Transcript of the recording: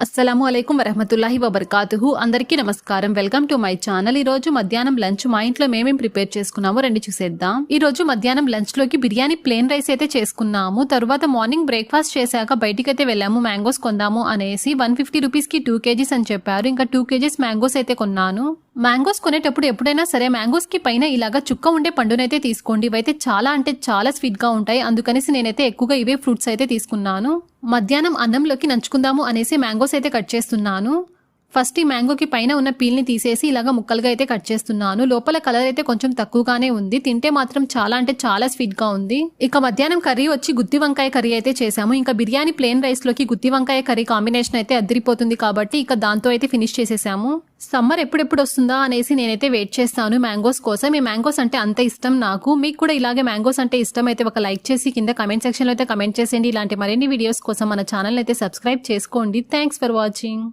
అస్సలాము అలైకుం వరహమతుల్లాహి వబర్కాతుహు. అందరికీ నమస్కారం. Welcome to my channel. ఈ రోజు మధ్యాహ్నం లంచ్ మా ఇంట్లో మేమేం ప్రిపేర్ చేసుకున్నామో రండి చూసేద్దాం. ఈ రోజు మధ్యాహ్నం లంచ్ లోకి బిర్యానీ ప్లేన్ రైస్ అయితే చేసుకున్నాము. తర్వాత మార్నింగ్ బ్రేక్ఫాస్ట్ చేశాక బయటికైతే వెళ్ళాము మ్యాంగోస్ కొందాము అనేసి. 150 రూపీస్ కి 2 kgs అని చెప్పారు. ఇంకా 2 kgs మ్యాంగోస్ అయితే కొన్నాను. మ్యాంగోస్ కొనేటప్పుడు ఎప్పుడైనా సరే మ్యాంగోస్ కి పైన ఇలాగా చుక్క ఉండే పండునైతే తీసుకోండి. ఇవైతే చాలా అంటే చాలా స్వీట్ గా ఉంటాయి. అందుకనేసి నేనైతే ఎక్కువగా ఇవే ఫ్రూట్స్ అయితే తీసుకున్నాను. మధ్యాహ్నం అన్నంలోకి నంచుకుందాము అనేసి మ్యాంగోస్ అయితే కట్ చేస్తున్నాను. ఫస్ట్ ఈ మ్యాంగోకి పైన ఉన్న పీల్ని తీసేసి ఇలాగా ముక్కలుగా అయితే కట్ చేస్తున్నాను. లోపల కలర్ అయితే కొంచెం తక్కువగానే ఉంది. తింటే మాత్రం చాలా అంటే చాలా స్వీట్ గా ఉంది. ఇక మధ్యాహ్నం కర్రీ వచ్చి గుత్తి వంకాయ కర్రీ అయితే చేసాము. ఇంకా బిర్యానీ ప్లేన్ రైస్ లోకి గుత్తి వంకాయ కర్రీ కాంబినేషన్ అయితే అదిరిపోతుంది కాబట్టి ఇక దాంతో అయితే ఫినిష్ చేసేసాము. సమ్మర్ ఎప్పుడెప్పుడు వస్తుందా అనేసి నేనైతే వెయిట్ చేస్తాను మ్యాంగోస్ కోసం. ఈ మ్యాంగోస్ అంటే అంత ఇష్టం నాకు. మీకు కూడా ఇలాగే మ్యాంగోస్ అంటే ఇష్టం అయితే ఒక లైక్ చేసి కింద కమెంట్ సెక్షన్ లో అయితే కమెంట్ చేసేయండి. ఇలాంటి మరిన్ని వీడియోస్ కోసం మన ఛానల్ అయితే సబ్స్క్రైబ్ చేసుకోండి. Thanks for watching.